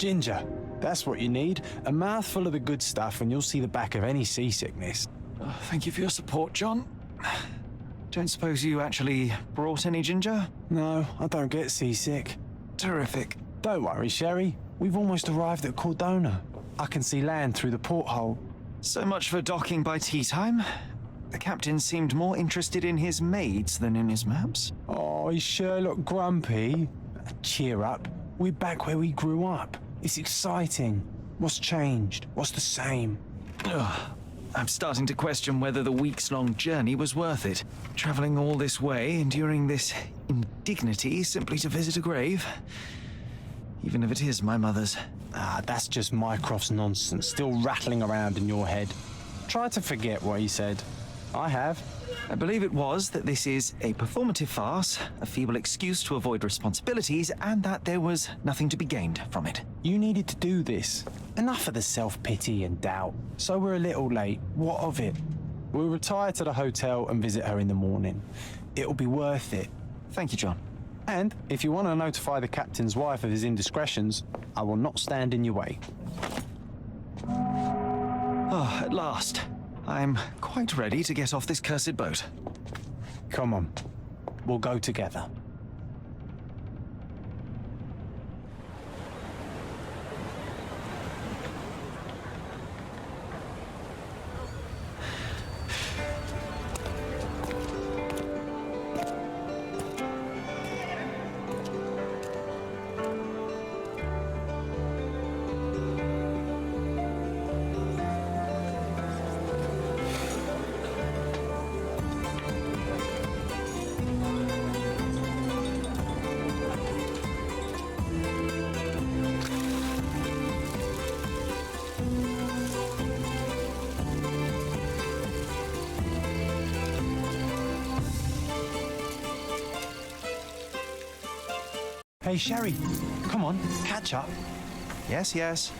Ginger. That's what you need. A mouthful of the good stuff and you'll see the back of any seasickness. Oh, thank you for your support, John. Don't suppose you actually brought any ginger? No, I don't get seasick. Terrific. Don't worry, Sherry. We've almost arrived at Cordona. I can see land through the porthole. So much for docking by tea time. The captain seemed more interested in his maids than in his maps. Oh, is Sherlock grumpy? Cheer up. We're back where we grew up. It's exciting. What's changed? What's the same? Ugh. I'm starting to question whether the weeks-long journey was worth it. Traveling all this way, enduring this indignity simply to visit a grave. Even if it is my mother's. Ah, that's just Mycroft's nonsense, still rattling around in your head. Try to forget what he said. I have. I believe it was that this is a performative farce, a feeble excuse to avoid responsibilities, and that there was nothing to be gained from it. You needed to do this. Enough of the self-pity and doubt. So we're a little late. What of it? We'll retire to the hotel and visit her in the morning. It'll be worth it. Thank you, John. And if you want to notify the captain's wife of his indiscretions, I will not stand in your way. Oh, at last. I'm quite ready to get off this cursed boat. Come on. We'll go together. Hey, Sherry, come on, catch up. Yes, yes.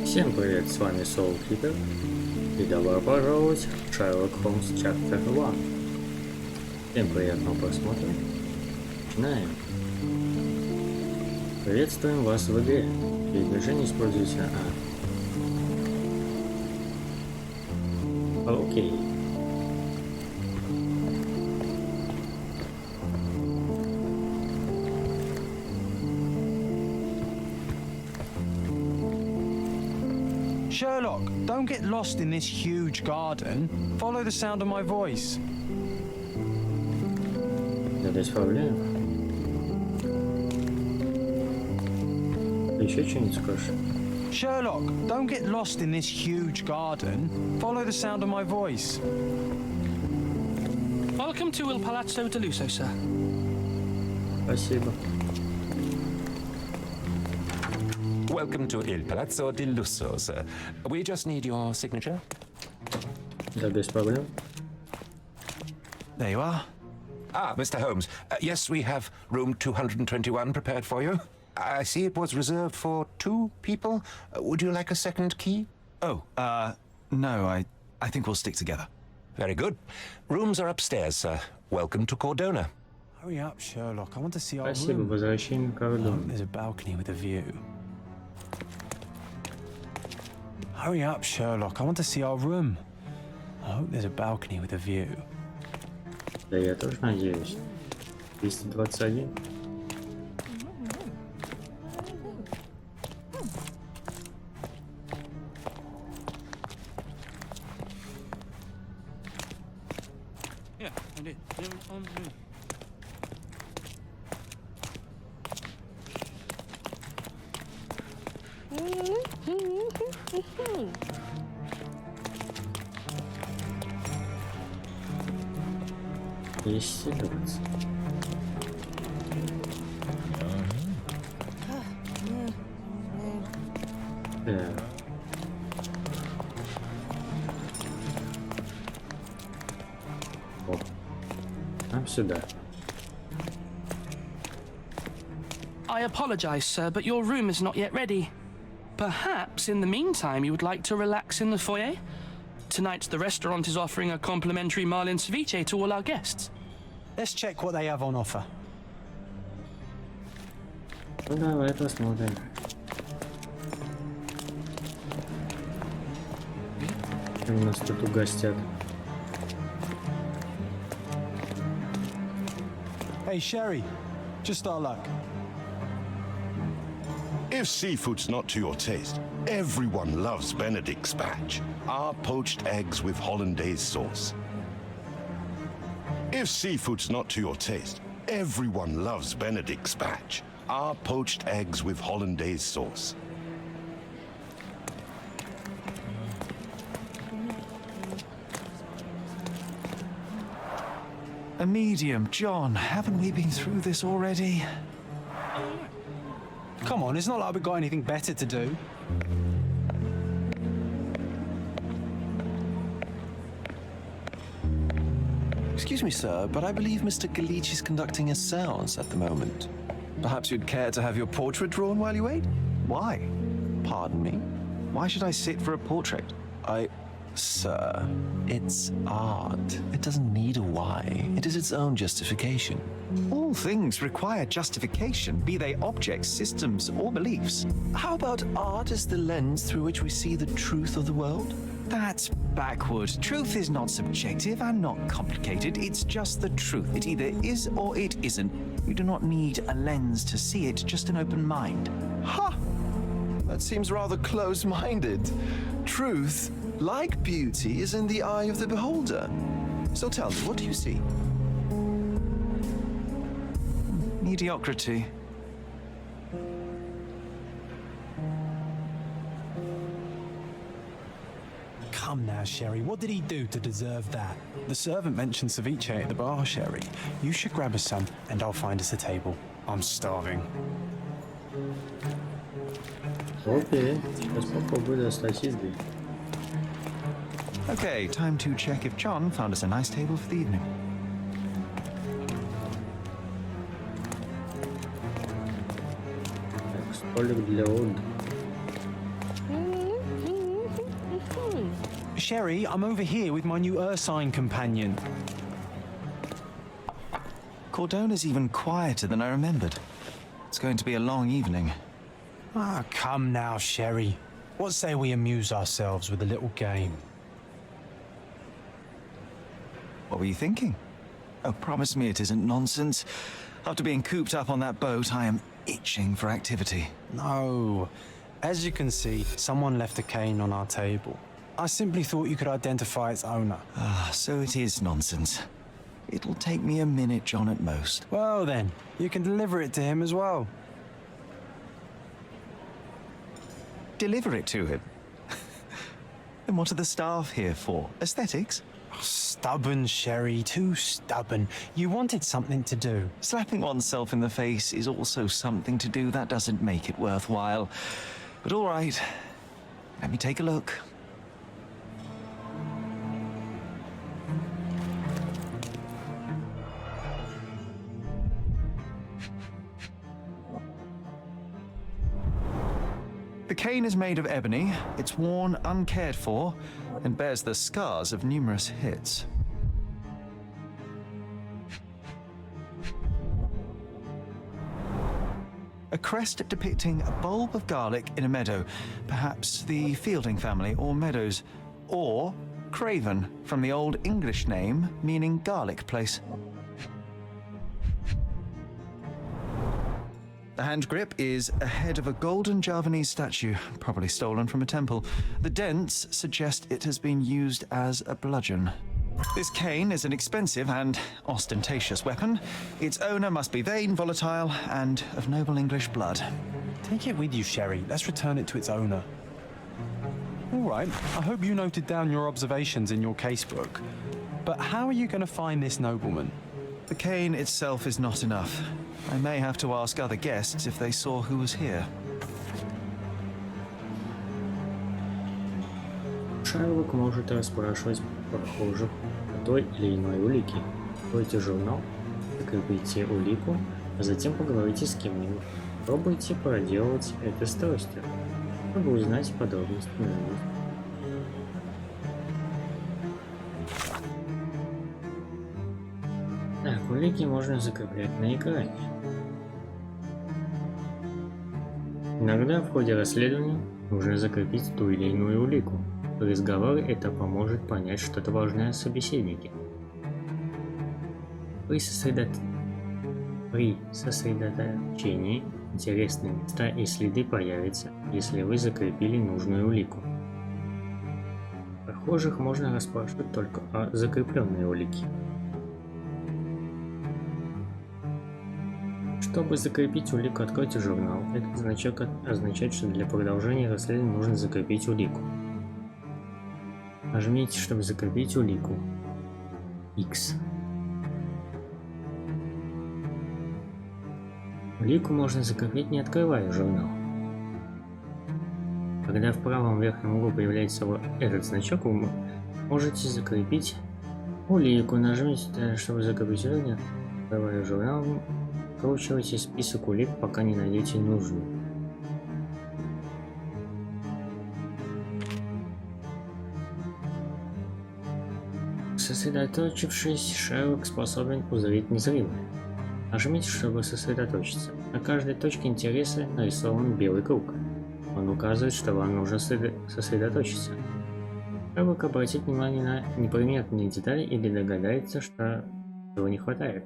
Всем привет, с вами Soul Keeper, и добро пожаловать в Sherlock Holmes Chapter One. Всем приятного просмотра. Начинаем. Приветствуем вас в игре. При движении используйте А. Окей. Sherlock, don't get lost in this huge garden. Follow the sound of my voice. Да без проблем. Еще что-нибудь скажешь? Sherlock, don't get lost in this huge garden. Follow the sound of my voice. Welcome to Il Palazzo di Lusso, sir. Спасибо. Welcome to Il Palazzo di Lusso, sir. We just need your signature. Да без проблем. There you are. Ah, Mr. Holmes. Yes, we have room 221 prepared for you. I see it was reserved for 2 people. Would you like a second key? Oh, no, I think we'll stick together. Very good. Rooms are upstairs, sir. Welcome to Cordona. Hurry up, Sherlock. I want to see our Спасибо, room. возвращение к Oh, кордону. there's a balcony with a view. Hurry up, Sherlock. I want to see our room. I hope there's a balcony with a view. Да я тоже надеюсь. 221. Yeah, I did. Исследоваться. Так. О. Нам сюда. I apologize, sir, but your room is not yet ready. Perhaps in the meantime you would like to relax in the foyer? Tonight, the restaurant is offering a complimentary marlin ceviche to all our guests. Let's check what they have on offer. Ну давай посмотрим. У нас тут угостят. Hey, Sherry, just our luck. If seafood's not to your taste, everyone loves Benedict's batch, our poached eggs with hollandaise sauce. If seafood's not to your taste, everyone loves Benedict's batch, our poached eggs with hollandaise sauce. A medium, John. Haven't we been through this already? Come on, it's not like we've got anything better to do. Excuse me, sir, but I believe Mr. Galich is conducting a séance at the moment. Perhaps you'd care to have your portrait drawn while you wait? Why? Pardon me? Why should I sit for a portrait? Sir, it's art. It doesn't need a why. It is its own justification. All things require justification, be they objects, systems, or beliefs. How about art as the lens through which we see the truth of the world? That's backward. Truth is not subjective and not complicated. It's just the truth. It either is or it isn't. You do not need a lens to see it, just an open mind. Ha! That seems rather close-minded. Truth, like beauty, is in the eye of the beholder. So tell me, what do you see? Mediocrity. Come now, Sherry, what did he do to deserve that? The servant mentioned ceviche at the bar, Sherry. You should grab us some, and I'll find us a table. I'm starving. Окей, сейчас попробую достать еды. Okay, time to check if John found us a nice table for the evening. Так, столик для отдыха. Sherry, I'm over here with my new Ursine companion. Cordona's even quieter than I remembered. It's going to be a long evening. Ah, come now, Sherry. What say we amuse ourselves with a little game? What were you thinking? Oh, promise me it isn't nonsense. After being cooped up on that boat, I am itching for activity. No. As you can see, someone left a cane on our table. I simply thought you could identify its owner. Ah, so it is nonsense. It'll take me a minute, John, at most. Well then, you can deliver it to him as well. Deliver it to him? Then what are the staff here for? Aesthetics? Stubborn, Sherry, too stubborn. You wanted something to do. Slapping oneself in the face is also something to do. That doesn't make it worthwhile. But all right, let me take a look. The cane is made of ebony, it's worn uncared for, and bears the scars of numerous hits. A crest depicting a bulb of garlic in a meadow, perhaps the Fielding family or Meadows, or Craven, from the Old English name meaning garlic place. The hand grip is a head of a golden Javanese statue, probably stolen from a temple. The dents suggest it has been used as a bludgeon. This cane is an expensive and ostentatious weapon. Its owner must be vain, volatile, and of noble English blood. Take it with you, Sherry. Let's return it to its owner. All right, I hope you noted down your observations in your casebook. But how are you going to find this nobleman? The cane itself is not enough. I may have to ask other guests if they saw who was here. Шерлок может расспрашивать прохожих о той или иной улике. Откройте журнал, закрепите улику, а затем поговорите с кем-нибудь. Пробуйте проделать это с тростью, чтобы узнать подробности новостей. Улики можно закреплять на экране. Иногда в ходе расследования нужно закрепить ту или иную улику. В разговоре это поможет понять что-то важное о собеседнике. При сосредоточении интересные места и следы появятся, если вы закрепили нужную улику. Прохожих можно расспрашивать только о закрепленной улике. Чтобы закрепить улику, откройте журнал. Этот значок означает, что для продолжения расследования нужно закрепить улику. Нажмите, чтобы закрепить улику. X. Улику можно закрепить, не открывая журнал. Когда в правом верхнем углу появляется этот значок, вы можете закрепить улику. Нажмите, чтобы закрепить улику, не открывая журнал. Вкручивайте список улик, пока не найдете нужную. Сосредоточившись, Шерлок способен узреть незримое. Нажмите, чтобы сосредоточиться. На каждой точке интереса нарисован белый круг. Он указывает, что вам нужно сосредоточиться. Шерлок обратит внимание на неприметные детали или догадается, что его не хватает.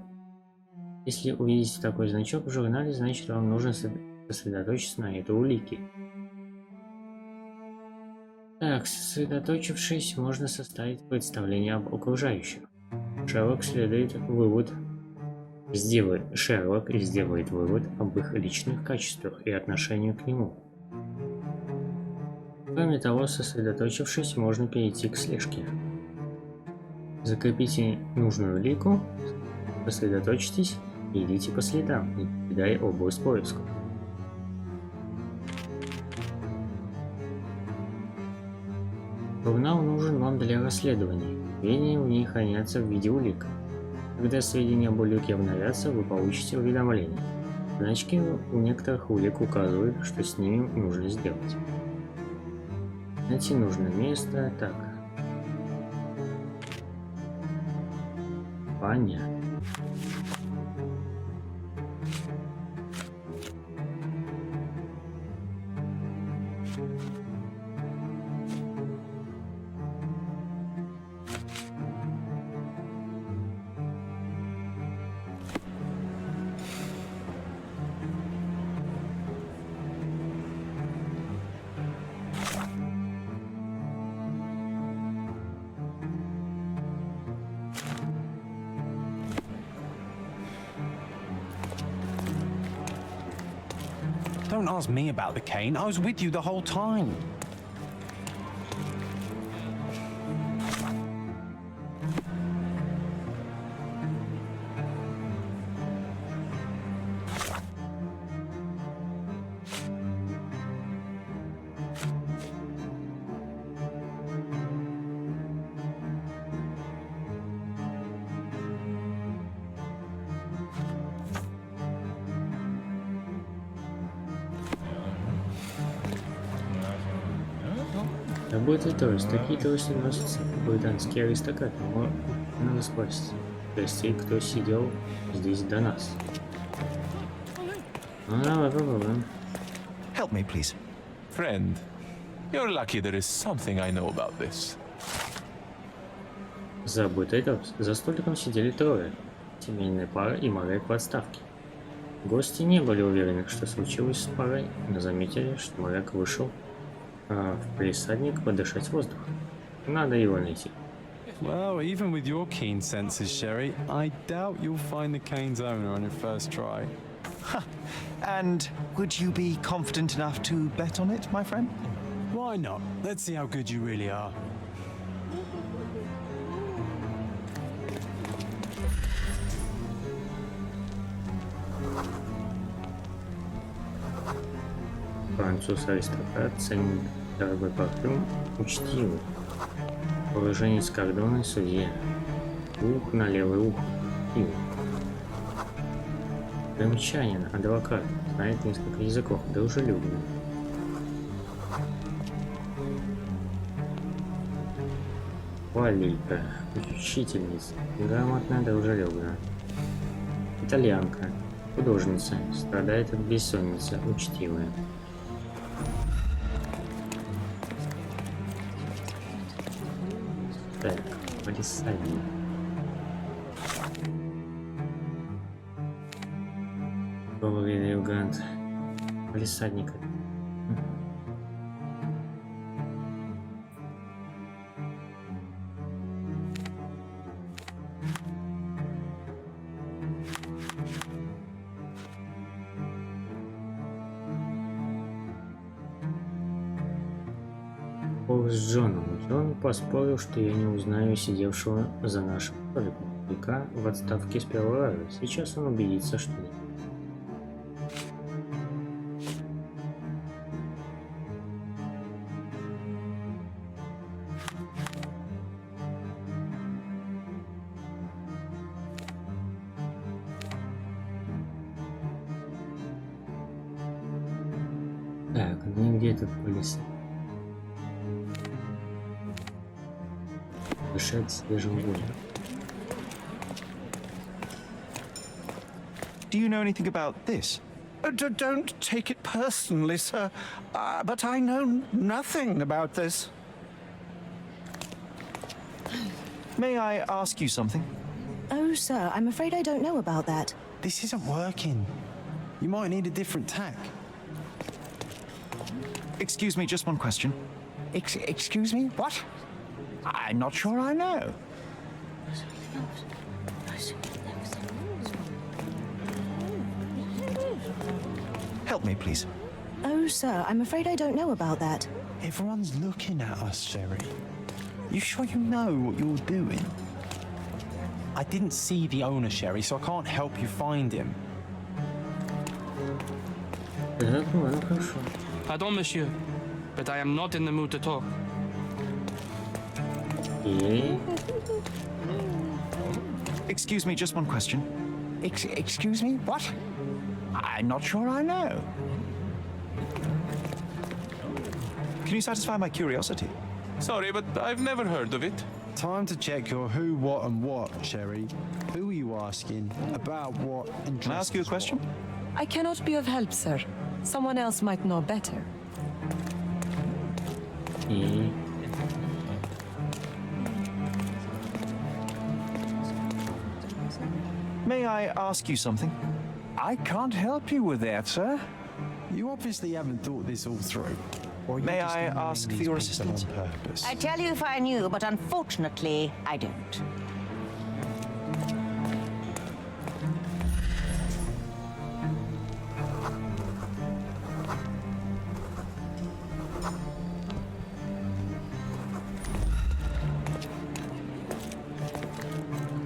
Если увидите такой значок в журнале, значит вам нужно сосредоточиться на этой улике. Так, сосредоточившись, можно составить представление об окружающем. Шерлок сделает вывод об их личных качествах и отношении к нему. Кроме того, сосредоточившись, можно перейти к слежке. Закрепите нужную улику, сосредоточьтесь и идите по следам, не покидая область поиска. Журнал нужен вам для расследований. Сведения в ней хранятся в виде улик. Когда сведения об улике обновятся, вы получите уведомление. Значки у некоторых улик указывают, что с ними нужно сделать. Найти нужное место. Так. Понятно. Don't ask me about the cane. I was with you the whole time. Работает трос. Такие тросы носятся британские аристократы. Надо спросить гостей, кто сидел здесь до нас. Ну давай попробуем. Help me, please. Friend, you're lucky there is something I know about this. Забытый трос. За столиком сидели трое. Семейная пара и моряк в отставке. Гости не были уверены, что случилось с парой, но заметили, что моряк вышел в палисадник подышать воздухом. Надо его найти. Well, even with your keen senses, Sherry, I doubt you'll find the cane's owner on your first try. And would you be confident enough to bet on it, my friend? Why not? Let's see how good you really are. Француз-аристократ ценит дорогой парфюм, учтивый. Уроженец кордона, судья. Ух на левый ух. Крымчанин, адвокат, знает несколько языков, дружелюбный. Валика, учительница, грамотная, дружелюбная. Итальянка. Художница. Страдает от бессонницы. Учтивая. Так, полисадник. Головый Югант. Полисадник. С Джоном. Джон поспорил, что я не узнаю сидевшего за нашим столиком старика в отставке с первого раза. Сейчас он убедится, что нет. Так, ну и где этот полис? Дышать свежим воздухом. Do you know anything about this? Don't take it personally, sir, but I know nothing about this. May I ask you something? Oh, sir, I'm afraid I don't know about that. This isn't working. You might need a different tack. Excuse me, just one question. Excuse me? What? I'm not sure I know. Help me, please. Oh, sir, I'm afraid I don't know about that. Everyone's looking at us, Sherry. You sure you know what you're doing? I didn't see the owner, Sherry, so I can't help you find him. Так, ну хорошо. Pardon, monsieur, but I am not in the mood to talk. И... Excuse me, just one question. Excuse me? What? I'm not sure I know. Can you satisfy my curiosity? Sorry, but I've never heard of it. Time to check your who, what, and what, Sherry. Who are you asking? About what? And Can I ask you a question? I cannot be of help, sir. Someone else might know better. И... May I ask you something? I can't help you with that, sir. You obviously haven't thought this all through. Or May I ask for your assistance? On purpose. I'd tell you if I knew, but unfortunately, I don't.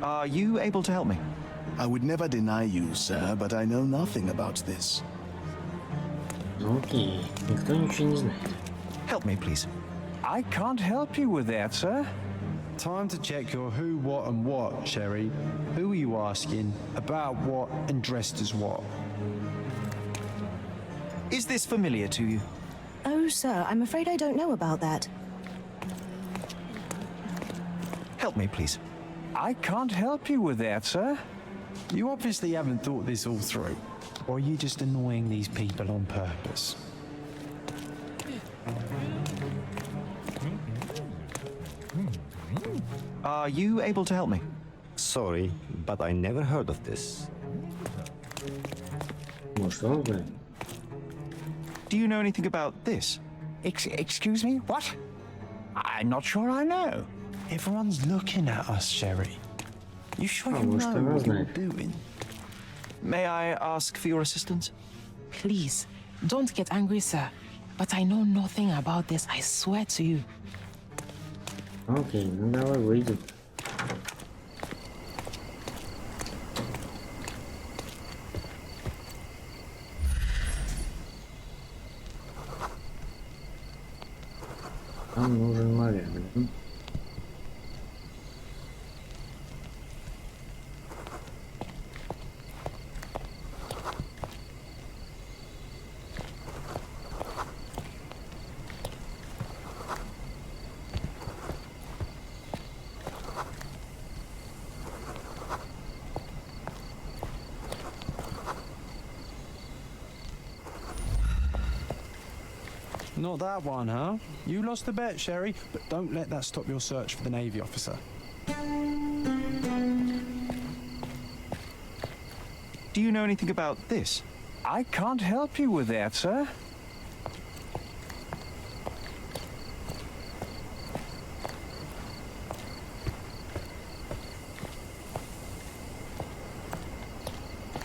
Are you able to help me? I would never deny you, sir, but I know nothing about this. Окей, никто ничего не знает. Help me, please. I can't help you with that, sir. Time to check your who, what, and what, Sherry. Who are you asking? About what? And dressed as what? Is this familiar to you? Oh, sir, I'm afraid I don't know about that. Help me, please. I can't help you with that, sir. You obviously haven't thought this all through. Or are you just annoying these people on purpose? Are you able to help me? Sorry, but I never heard of this. Может, он знает? Do you know anything about this? Excuse me? What? I'm not sure I know. Everyone's looking at us, Sherry. You sure you может, know она what you're знает? doing? May I ask for your assistance? Please, don't get angry, sir. But I know nothing about this, I swear to you. Окей, ну давай выйдем. Нам нужен моряк. Not that one, huh? You lost the bet, Sherry, but don't let that stop your search for the Navy officer. Do you know anything about this? I can't help you with that, sir.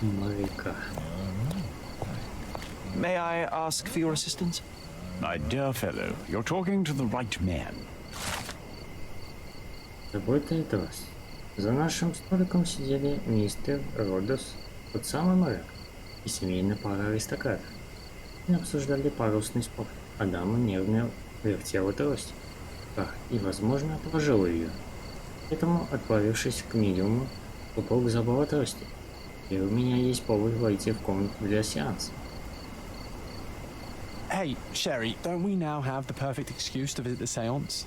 Моряка. May I ask for your assistance? My dear fellow, you're talking to the right man. Работает вас. За нашим столиком сидели мистер Родос, тот самый моряк, и семейная пара аристократов. Они обсуждали парусный спорт, а дама нервно вертела трость. И, возможно, отложила ее. Поэтому, отправившись к медиуму, супруг забыл о трости. И у меня есть повод войти в комнату для сеанса. Hey, Sherry, don't we now have the perfect excuse to visit the seance?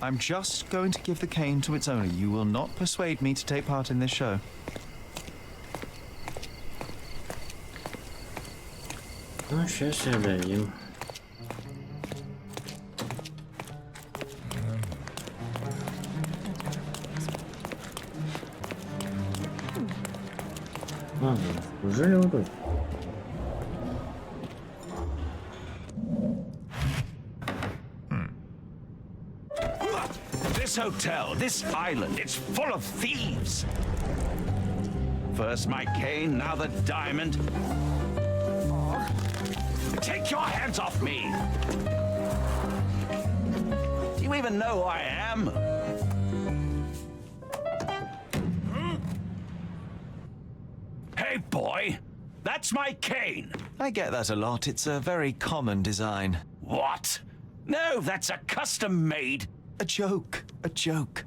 I'm just going to give the cane to its owner. You will not persuade me to take part in this show. Ну, сейчас я дадим. Ага, неужели вот тут? This hotel, this island, it's full of thieves. First my cane, now the diamond. Take your hands off me! Do you even know who I am? Hey, boy! That's my cane! I get that a lot. It's a very common design. What? No, that's a custom-made... A joke. A joke.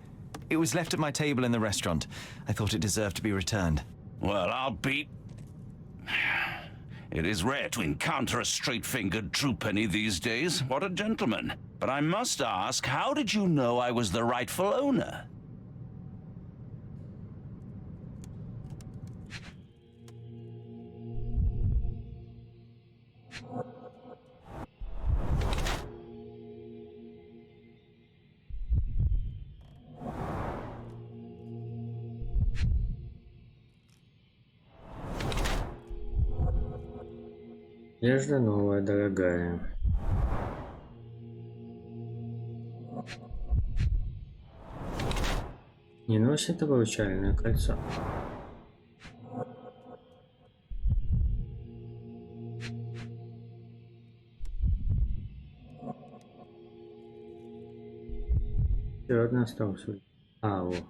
It was left at my table in the restaurant. I thought it deserved to be returned. Well, I'll be... It is rare to encounter a straight-fingered true penny these days. What a gentleman. But I must ask, how did you know I was the rightful owner? Одежда новая, дорогая. Не носит обручальное кольцо. Еще одна осталась. А, вот.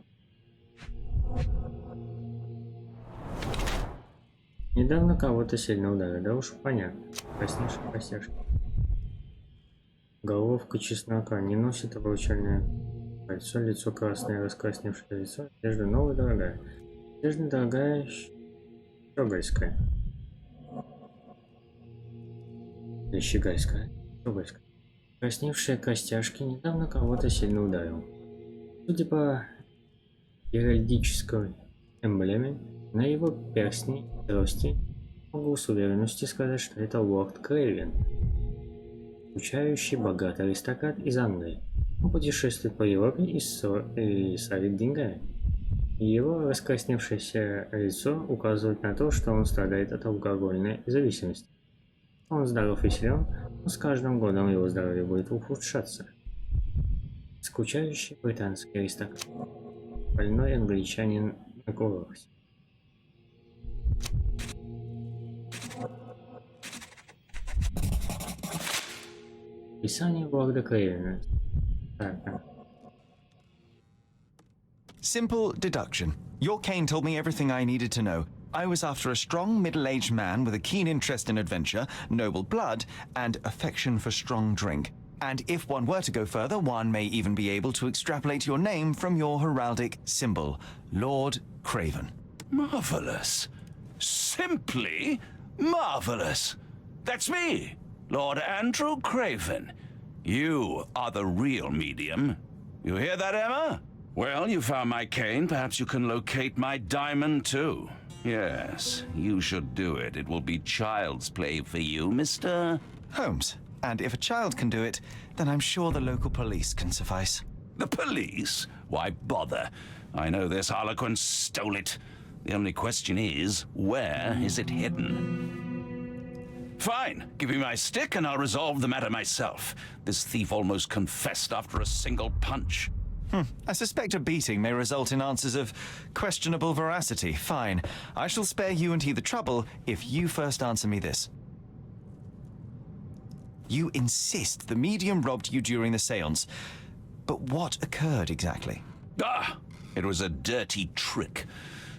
Недавно кого-то сильно ударили, да уж понятно. Краснейшие костяшки. Головка чеснока не носит обручальное кольцо, лицо красное, раскрасневшее лицо. Одежда новая, дорогая. Одежда дорогая, щегольская. Или щегольская. Щегольская. Красневшие костяшки недавно кого-то сильно ударил. Судя по геральдической эмблеме, на его перстне и трости могу с уверенностью сказать, что это лорд Крейвен, скучающий богатый аристократ из Англии. Он путешествует по Европе и сорит деньгами. И его раскрасневшееся лицо указывает на то, что он страдает от алкогольной зависимости. Он здоров и силен, но с каждым годом его здоровье будет ухудшаться. Скучающий британский аристократ. Больной англичанин на курорте. Писание лорда Крейвена. Simple deduction. Your cane told me everything I needed to know. I was after a strong, middle-aged man with a keen interest in adventure, noble blood, and affection for strong drink. And if one were to go further, one may even be able to extrapolate your name from your heraldic symbol, Lord Craven. Marvelous. Simply marvelous. That's me, Lord Andrew Craven. You are the real medium. You hear that, Emma? Well, you found my cane. Perhaps you can locate my diamond, too. Yes, you should do it. It will be child's play for you, Mr. Holmes. And if a child can do it, then I'm sure the local police can suffice. The police? Why bother? I know this harlequin stole it. The only question is, where is it hidden? Fine, give me my stick and I'll resolve the matter myself. This thief almost confessed after a single punch. I suspect a beating may result in answers of questionable veracity. Fine. I shall spare you and he the trouble if you first answer me this. You insist the medium robbed you during the seance. But what occurred exactly? It was a dirty trick.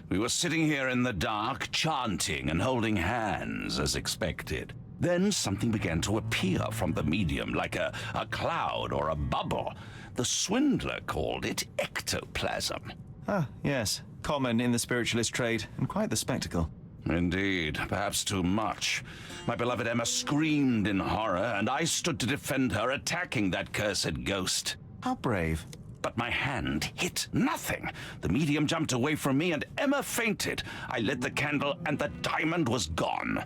We were sitting here in the dark, chanting and holding hands as expected. Then something began to appear from the medium, like a cloud or a bubble. The swindler called it ectoplasm. Ah, yes. Common in the spiritualist trade, and quite the spectacle. Indeed, perhaps too much. My beloved Emma screamed in horror, and I stood to defend her, attacking that cursed ghost. How brave. But my hand hit nothing. The medium jumped away from me, and Emma fainted. I lit the candle, and the diamond was gone.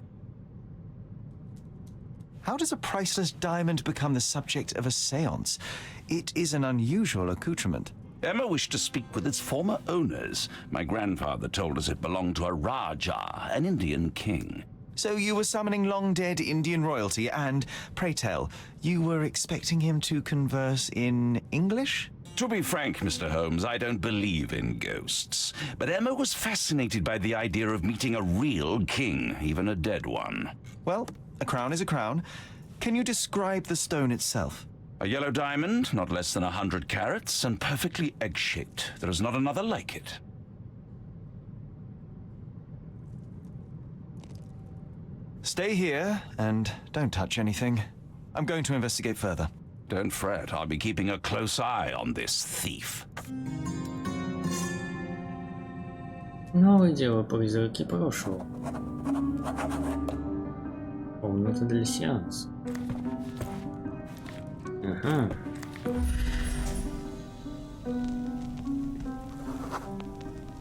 How does a priceless diamond become the subject of a seance? It is an unusual accoutrement. Emma wished to speak with its former owners. My grandfather told us it belonged to a Raja, an Indian king. So you were summoning long-dead Indian royalty and, pray tell, you were expecting him to converse in English? To be frank, Mr. Holmes, I don't believe in ghosts. But Emma was fascinated by the idea of meeting a real king, even a dead one. Well, a crown is a crown. Can you describe the stone itself? A yellow diamond, not less than 100 carats, and perfectly egg-shaped. There is not another like it. Stay here, and don't touch anything. I'm going to investigate further. Don't fret, I'll be keeping a close eye on this thief. Новое дело, призраки прошлого. Комната для сеанса. Ага.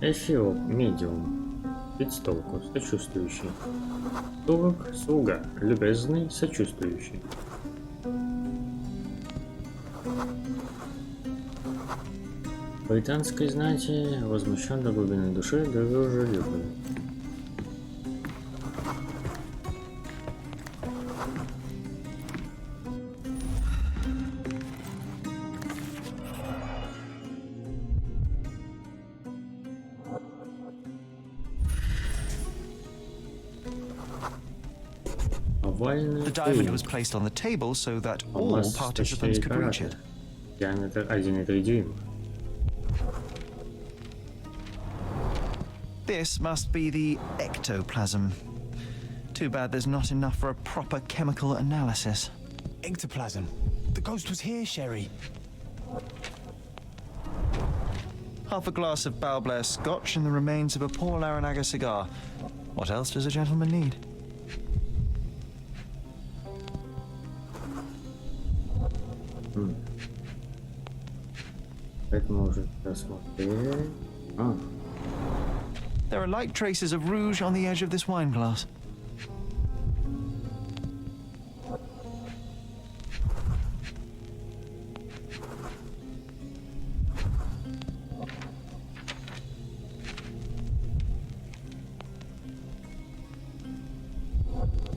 Эфиоп, медиум. Пидстолку, сочувствующий. Турок, слуга, любезный, сочувствующий. Британской знати возмущен до глубины души, дружелюбный. The diamond was placed on the table so that all participants could reach it. Диаметр 1,3 дюйма. This must be the ectoplasm. Too bad there's not enough for a proper chemical analysis. Ectoplasm. The ghost was here, Sherry. Half a glass of Balblair Scotch and the remains of a Paul Larranaga cigar. What else does a gentleman need? There are light traces of rouge on the edge of this wine glass.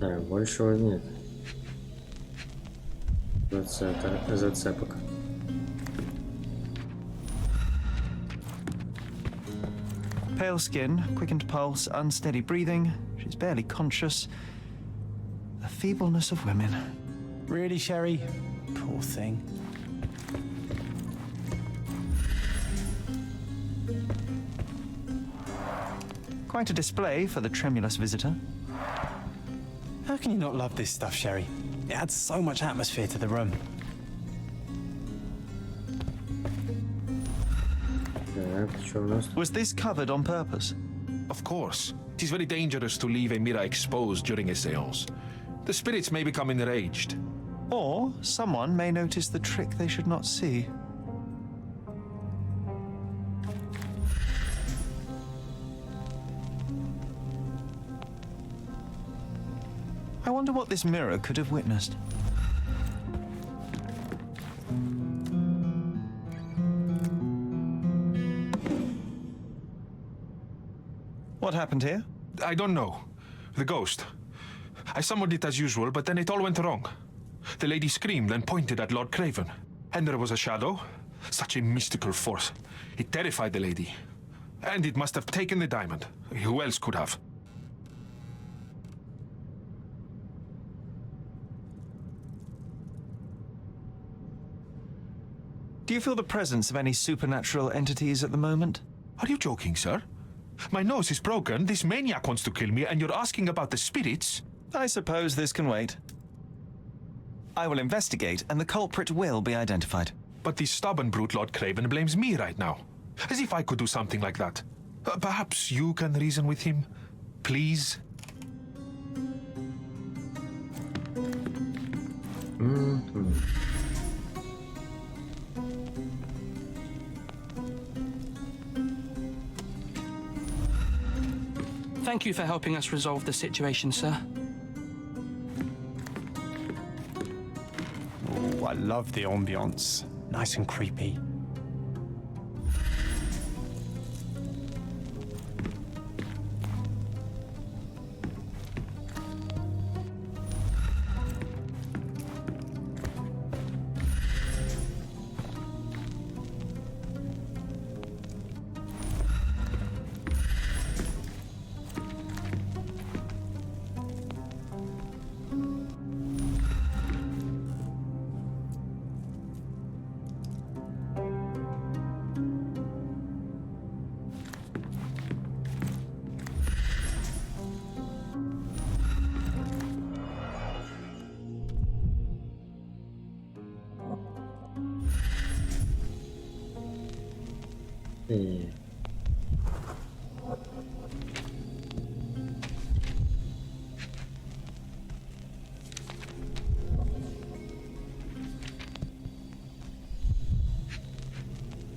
Да, большего нет. Зацепок. Pale skin, quickened pulse, unsteady breathing. She's barely conscious. The feebleness of women. Really, Sherry? Poor thing. Quite a display for the tremulous visitor. How can you not love this stuff, Sherry? It adds so much atmosphere to the room. Was this covered on purpose? Of course. It is very dangerous to leave a mirror exposed during a seance. The spirits may become enraged. Or someone may notice the trick they should not see. I wonder what this mirror could have witnessed. What happened here? I don't know. The ghost. I summoned it as usual, but then it all went wrong. The lady screamed and pointed at Lord Craven. And there was a shadow. Such a mystical force. It terrified the lady. And it must have taken the diamond. Who else could have? Do you feel the presence of any supernatural entities at the moment? Are you joking, sir? My nose is broken, this maniac wants to kill me, and you're asking about the spirits? I suppose this can wait. I will investigate, and the culprit will be identified. But the stubborn brute Lord Craven blames me right now. As if I could do something like that. Perhaps you can reason with him? Please? Thank you for helping us resolve the situation, sir. Oh, I love the ambience. Nice and creepy.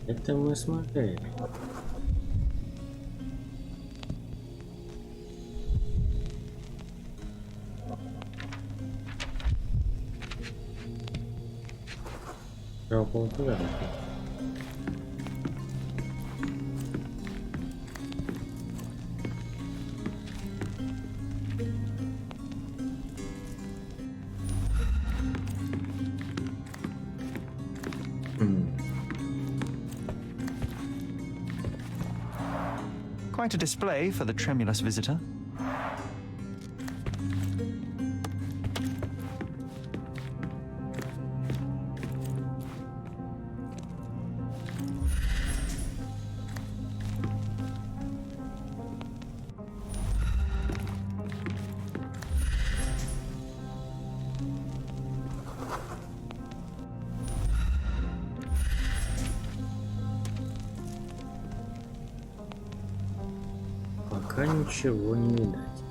Это мы смотрели. Пробовал туда. Quite a display for the tremulous visitor. Пока ничего не видать.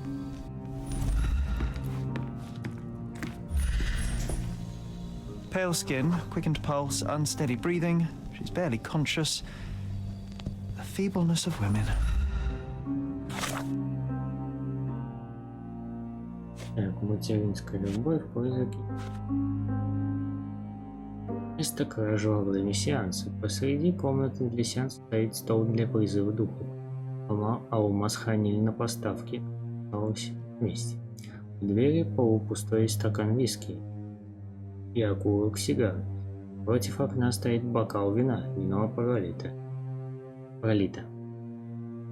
Pale skin, quickened pulse, unsteady breathing. She's barely conscious. The feebleness of women. Так, материнская любовь, призраки. Место кражи во время сеанса. Посреди комнаты для сеанса стоит стол для призыва духов. Алмаз хранили на поставке, осталось вместе. В двери полупустой стакан виски и окурок сигары. Против окна стоит бокал вина, вино пролито.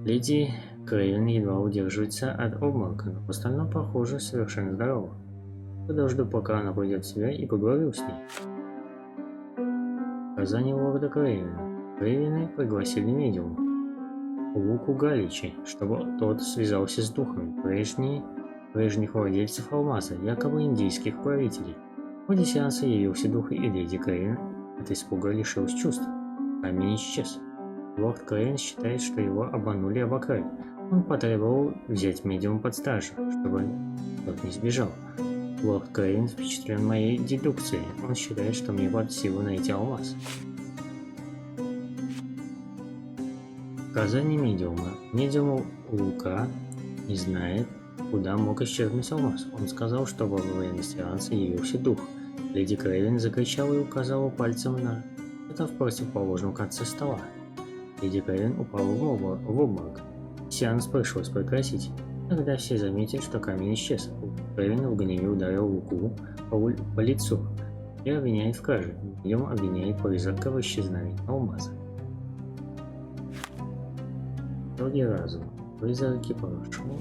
Леди Крейвен едва удерживается от обморока, но в остальном, похоже, совершенно здорова. Подожду, пока она придет в себя, и поговорю с ней. Указание лорда Крейвена. Крейвены пригласили медиума Луку Галичи, чтобы тот связался с духами прежних владельцев алмаза, якобы индийских правителей. В ходе сеанса явился дух, и леди Крейвен от испуга лишилась чувств. Камень исчез. Лорд Крейвен считает, что его обманули и обокрали. Он потребовал взять медиума под стражу, чтобы тот не сбежал. Лорд Крейвен впечатлен моей дедукцией. Он считает, что мне под силу найти алмаз. Указание медиума. Медиум Лука не знает, куда мог исчезнуть алмаз. Он сказал, что во время сеанса явился дух. Леди Крейвен закричала и указала пальцем на это в противоположном конце стола. Леди Крейвен упала в обморок. Сеанс пришлось прекратить. Когда все заметили, что камень исчез, Крейвен в гневе ударил руку по лицу и обвиняет в краже. Видимо, обвиняет призрака в исчезновении алмаза. Итоги разума. Призраки прошлого.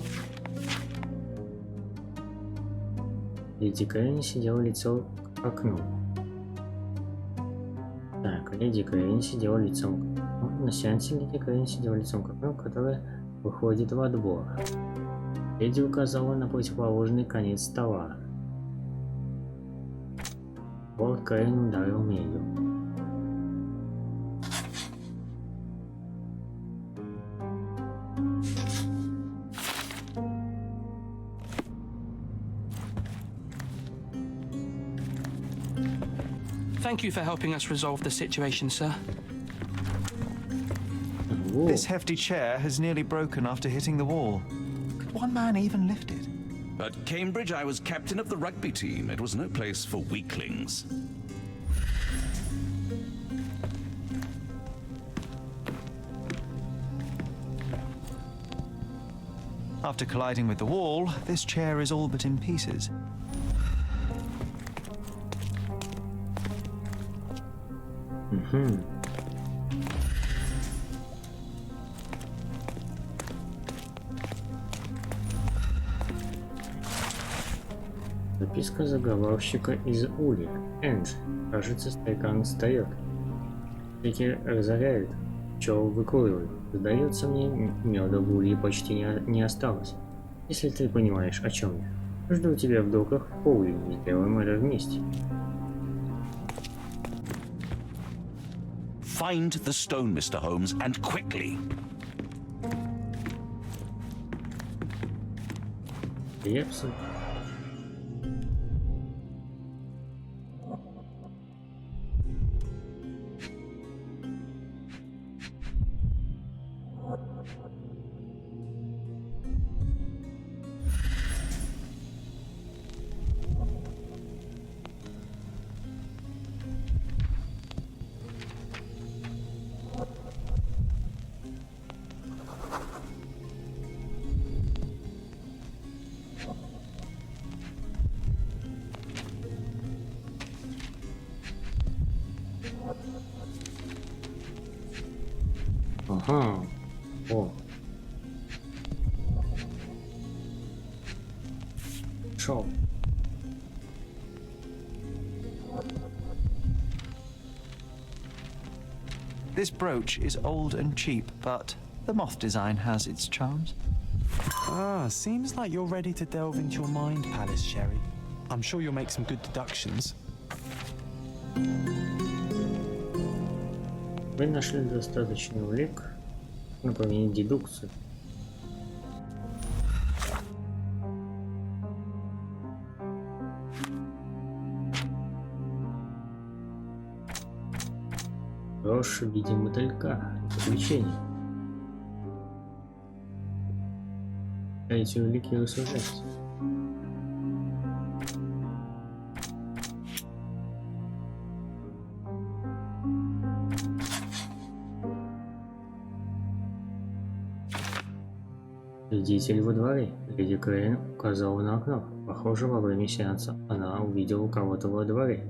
Леди Крейвен сидела лицом к окну. Так, Леди Крейвен сидела лицом к окну. На сеансе Леди Крейвен сидела лицом к окну, которое выходит во двор. Леди указала на противоположный конец стола. Лорд Крейвен ударил медью. Thank you for helping us resolve the situation, sir. This hefty chair has nearly broken after hitting the wall. Could one man even lift it? At Cambridge, I was captain of the rugby team. It was no place for weaklings. After colliding with the wall, this chair is all but in pieces. Записка заговорщика из Ули. Энджи. Кажется, старикан встает. Эти разоряют, пчел выкуривают. Сдается мне, меда в Улье почти не осталось. Если ты понимаешь, о чем я. Жду тебя в доках в Улье. Сделаем это вместе. Find the stone, Mr. Holmes, and quickly. Епсы. Ага. О. Шел. This brooch is old and cheap, but the moth design has its charms. Ah, seems like you're ready to delve into your mind palace, Sherry. I'm sure you'll make some good deductions. Вы нашли достаточный улик, чтобы применить дедукцию. Брошь в виде мотылька. Заключение. Эти улики рассуждать. Следитель во дворе. Леди Крейн указала на окно. Похоже, во время сеанса она увидела кого-то во дворе.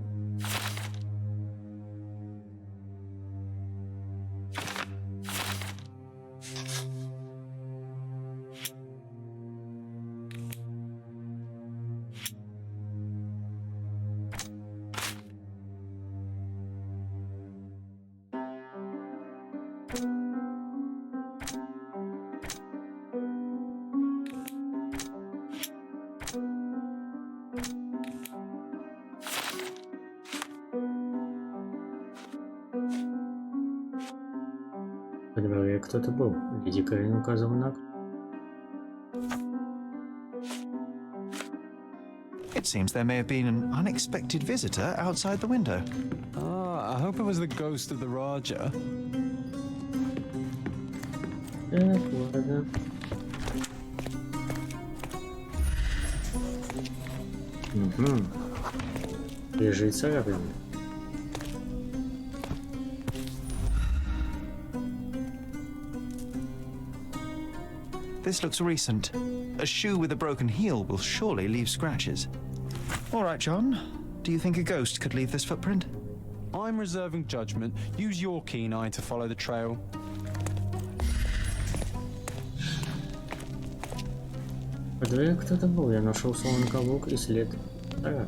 Во дворе кто-то был. Леди Крейн указала на окно. It seems there may have been an unexpected visitor outside the window. Ah, I hope it was the ghost of the Raja. Так, ладно. Лежит царапина. This looks recent. A shoe with a broken heel will surely leave scratches. All right, John. Do you think a ghost could leave this footprint? I'm reserving judgment. Use your keen eye to follow the trail. Во дворе кто-то был. Я нашел сломанный каблук и след. Так.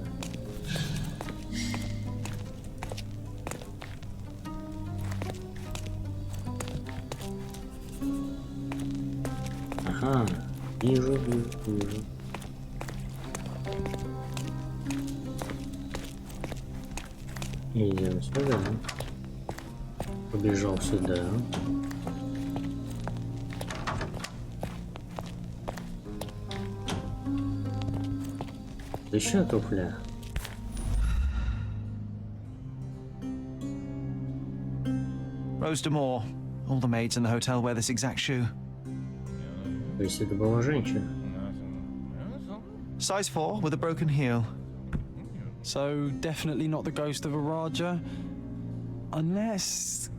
Ага, вижу. Идем сюда. Побежал сюда. Еще туфля. Rose D'Amour. All the maids in the hotel wear this exact shoe. То есть это была женщина. Size 4 with a broken heel. So definitely not the ghost of a Raja. Unless...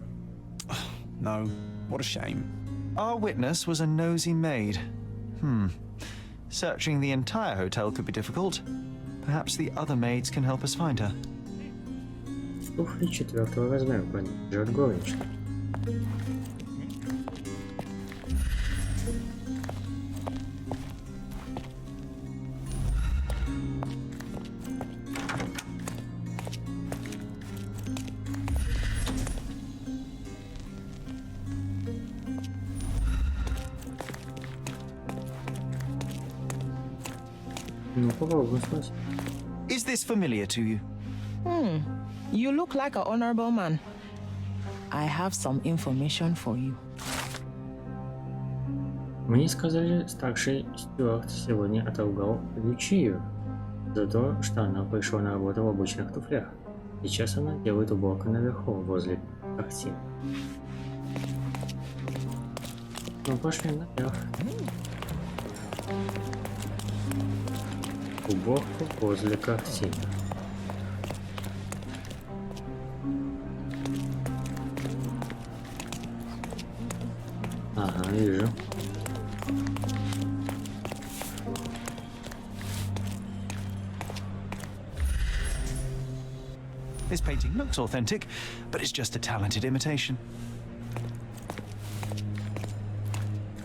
No, what a shame. Our witness was a nosy maid. Searching the entire hotel could be difficult. Perhaps the other maids can help us find her. Туфли 4-го размера, поддержи горничная. Ну, попробуем спросить. Is this familiar to you? You look like an honorable man. I have some information for you. Мне сказали, старший Стюарт сегодня отругал Лючию за то, что она пришла на работу в обычных туфлях. Сейчас она делает уборку наверху, возле картин. Ну, пошли наверх. Уборку возле картин. Ага, вижу. This painting looks authentic, but it's just a talented imitation.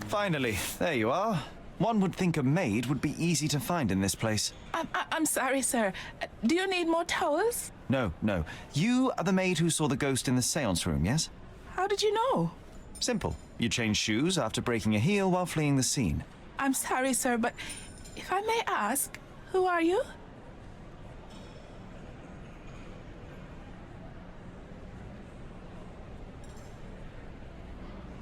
Finally, there you are. One would think a maid would be easy to find in this place. I'm sorry, sir. Do you need more towels? No. You are the maid who saw the ghost in the seance room, yes? How did you know? Simple. You changed shoes after breaking a heel while fleeing the scene. I'm sorry, sir, but if I may ask, who are you?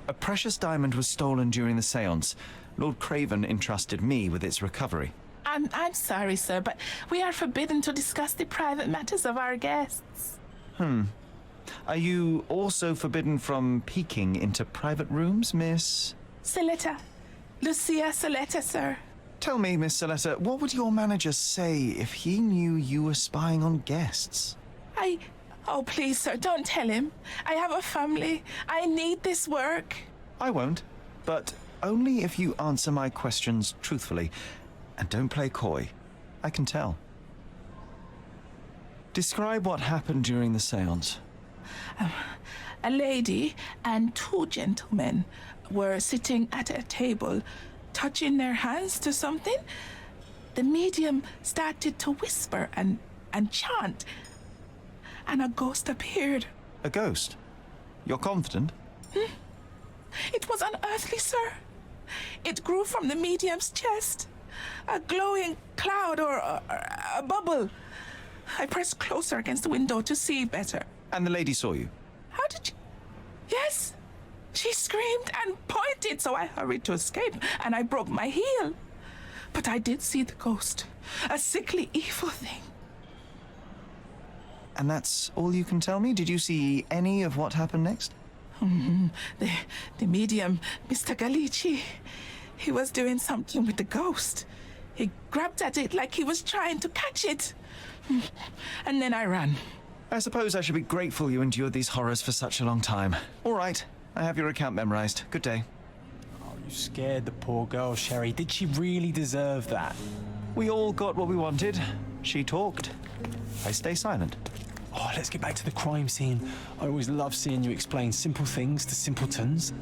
A precious diamond was stolen during the seance. Lord Craven entrusted me with its recovery. I'm sorry, sir, but we are forbidden to discuss the private matters of our guests. Are you also forbidden from peeking into private rooms, Miss? Saletta. Lucia Saletta, sir. Tell me, Miss Saletta, what would your manager say if he knew you were spying on guests? Oh, please, sir, don't tell him. I have a family. I need this work. I won't, but only if you answer my questions truthfully. And don't play coy. I can tell. Describe what happened during the seance. A lady and two gentlemen were sitting at a table, touching their hands to something. The medium started to whisper and chant, and a ghost appeared. A ghost? You're confident? It was unearthly, sir. It grew from the medium's chest. A glowing cloud or a bubble. I pressed closer against the window to see better. And the lady saw you? How did you... Yes. She screamed and pointed, so I hurried to escape, and I broke my heel. But I did see the ghost. A sickly, evil thing. And that's all you can tell me? Did you see any of what happened next? The medium, Mr. Galici, he was doing something with the ghost. He grabbed at it like he was trying to catch it. And then I ran. I suppose I should be grateful you endured these horrors for such a long time. All right, I have your account memorized. Good day. You scared the poor girl, Sherry. Did she really deserve that? We all got what we wanted. She talked. I stay silent. Oh, let's get back to the crime scene. I always love seeing you explain simple things to simpletons.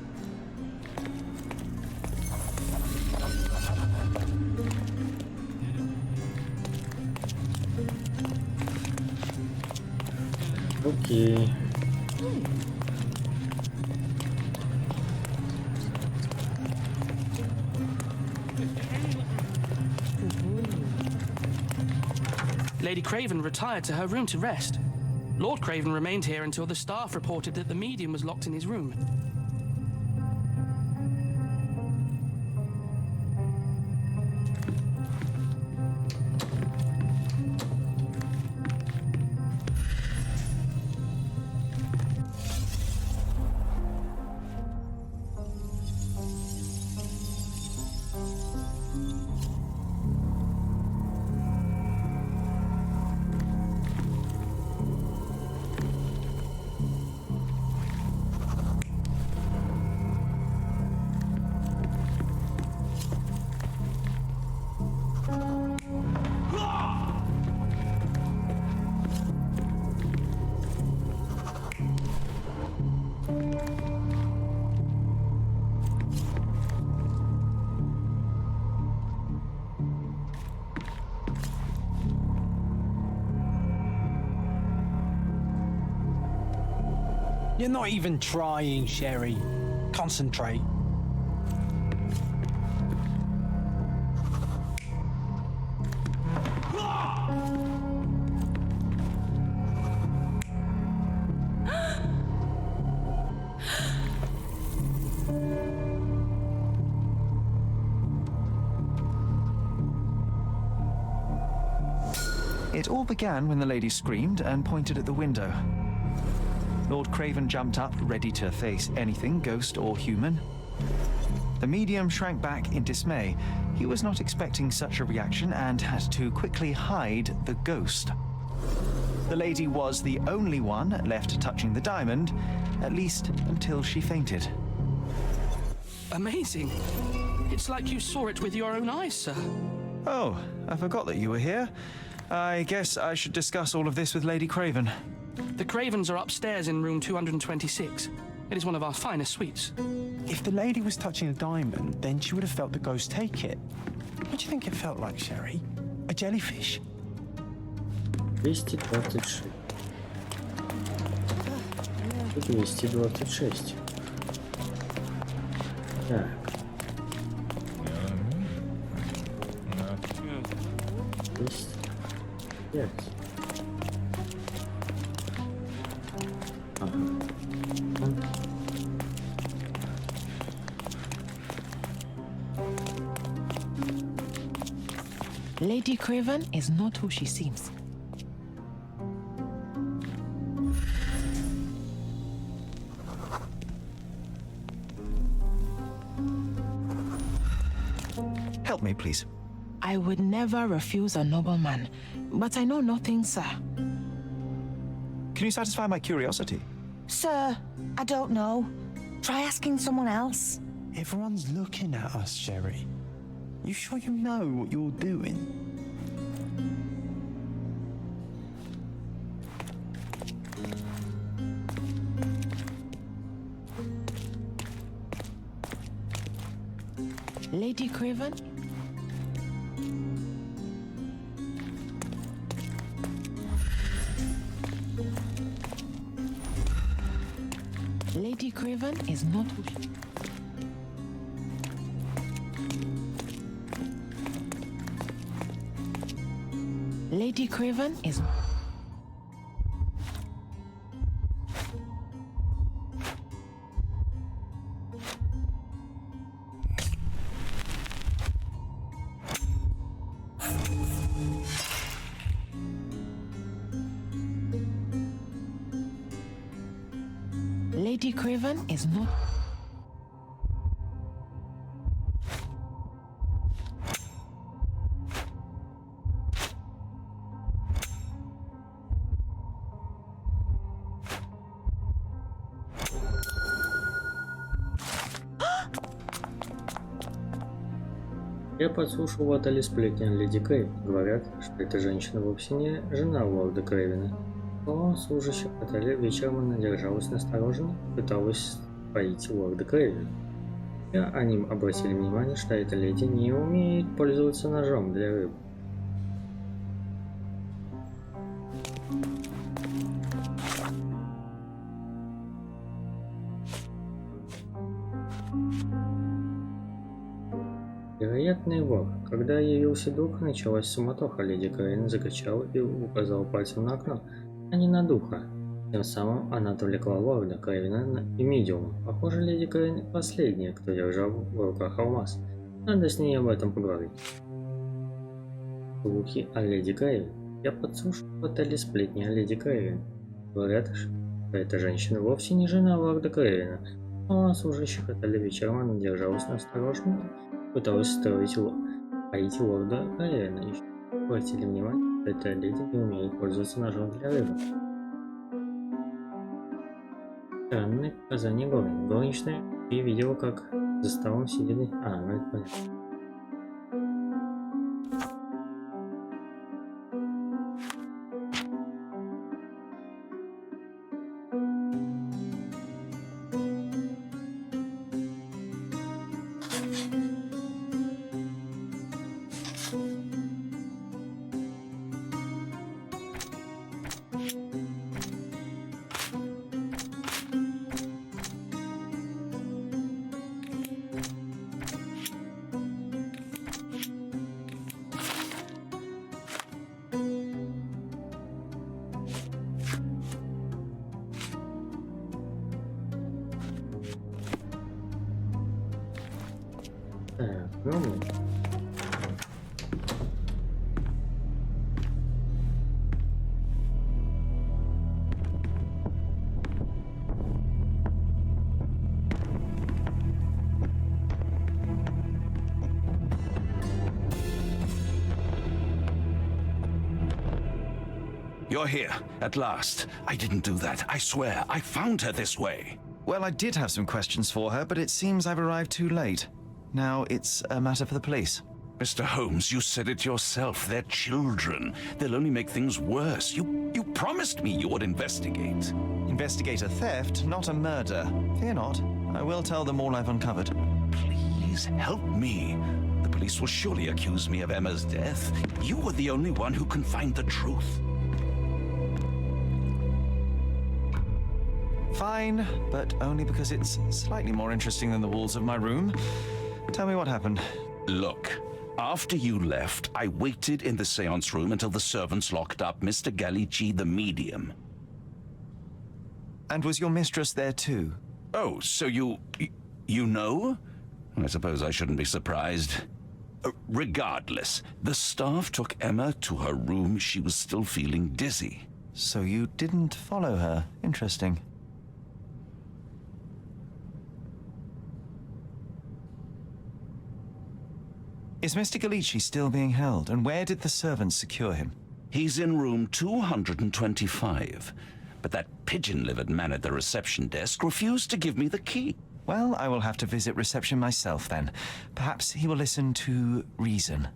Окей. Lady Craven retired to her room to rest. Lord Craven remained here until the staff reported that the medium was locked in his room. You're not even trying, Sherry. Concentrate. It all began when the lady screamed and pointed at the window. Lord Craven jumped up, ready to face anything, ghost or human. The medium shrank back in dismay. He was not expecting such a reaction and had to quickly hide the ghost. The lady was the only one left touching the diamond, at least until she fainted. Amazing. It's like you saw it with your own eyes, sir. Oh, I forgot that you were here. I guess I should discuss all of this with Lady Craven. The Cravens are upstairs in room 226. It is one of our finest suites. If the lady was touching a diamond, then she would have felt the ghost take it. What do you think it felt like, Sherry? A jellyfish? 226. 226. Так. 205. Lady Craven is not who she seems. Help me, please. I would never refuse a nobleman, but I know nothing, sir. Can you satisfy my curiosity? Sir, I don't know. Try asking someone else. Everyone's looking at us, Sherry. You sure you know what you're doing? Lady Craven? Lady Craven is not who she... Lady Craven is... Lady Craven is not... Я подслушал в отеле сплетни о леди Крейвен. Говорят, что эта женщина вовсе не жена лорда Крейвена. Но служащих отеля вечером она держалась настороженно, пыталась поить лорда Крейвена. И они обратили внимание, что эта леди не умеет пользоваться ножом для рыбы. Вероятный вор. Когда явился дух, началась суматоха. Леди Крейвен закричала и указала пальцем на окно, а не на духа. Тем самым она отвлекла лорда Крейвена и медиума. Похоже, леди Крейвен последняя, кто держал в руках алмаз. Надо с ней об этом поговорить. Слухи о леди Крейвен. Я подслушал в отеле сплетни о леди Крейвен. Говорят, что эта женщина вовсе не жена лорда Крейвена. Но служащих отеля вечером она держалась настороженно, пыталась поить лорда Крейвена. Еще обратили внимание, что эта леди не умеет пользоваться ножом для рыбы. Странное показание горничная и видела, как за столом сидели... ну это понятно. You're here, at last. I didn't do that. I swear, I found her this way. Well, I did have some questions for her, but it seems I've arrived too late. Now it's a matter for the police. Mr. Holmes, you said it yourself. They're children. They'll only make things worse. You promised me you would investigate. Investigate a theft, not a murder. Fear not. I will tell them all I've uncovered. Please help me. The police will surely accuse me of Emma's death. You are the only one who can find the truth. Fine, but only because it's slightly more interesting than the walls of my room. Tell me what happened. Look, after you left, I waited in the seance room until the servants locked up Mr. Gallici, the medium. And was your mistress there too? Oh, so you know? I suppose I shouldn't be surprised. Regardless, the staff took Emma to her room. She was still feeling dizzy. So you didn't follow her. Interesting. Is Mr. Gallici still being held, and where did the servants secure him? He's in room 225, but that pigeon-livered man at the reception desk refused to give me the key. Well, I will have to visit reception myself then. Perhaps he will listen to reason.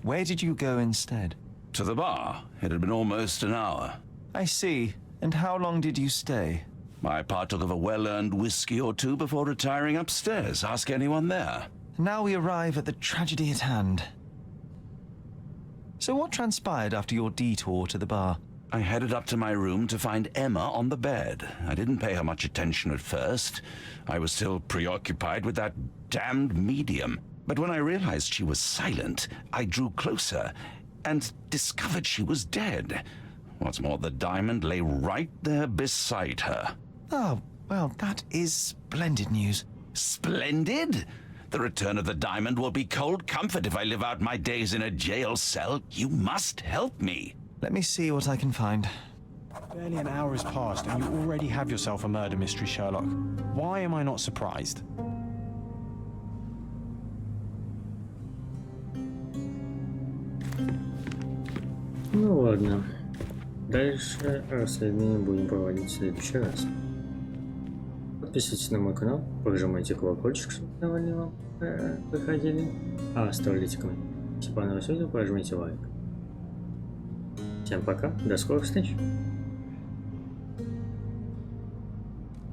Where did you go instead? To the bar. It had been almost an hour. I see. And how long did you stay? I partook of a well-earned whiskey or two before retiring upstairs. Ask anyone there. Now we arrive at the tragedy at hand. So what transpired after your detour to the bar? I headed up to my room to find Emma on the bed. I didn't pay her much attention at first. I was still preoccupied with that damned medium. But when I realized she was silent, I drew closer and discovered she was dead. What's more, the diamond lay right there beside her. Oh, well, that is splendid news. Splendid? The return of the diamond will be cold comfort if I live out my days in a jail cell. You must help me. Let me see what I can find. Barely an hour has passed and you already have yourself a murder mystery, Sherlock. Why am I not surprised? Ну ладно. Дальше расследование будем проводить в следующий раз. Подписывайтесь на мой канал, прожимайте колокольчик, чтобы новые вам приходили. А оставляйте комментарий. Если понравилось видео, прожмите лайк. Всем пока, до скорых встреч!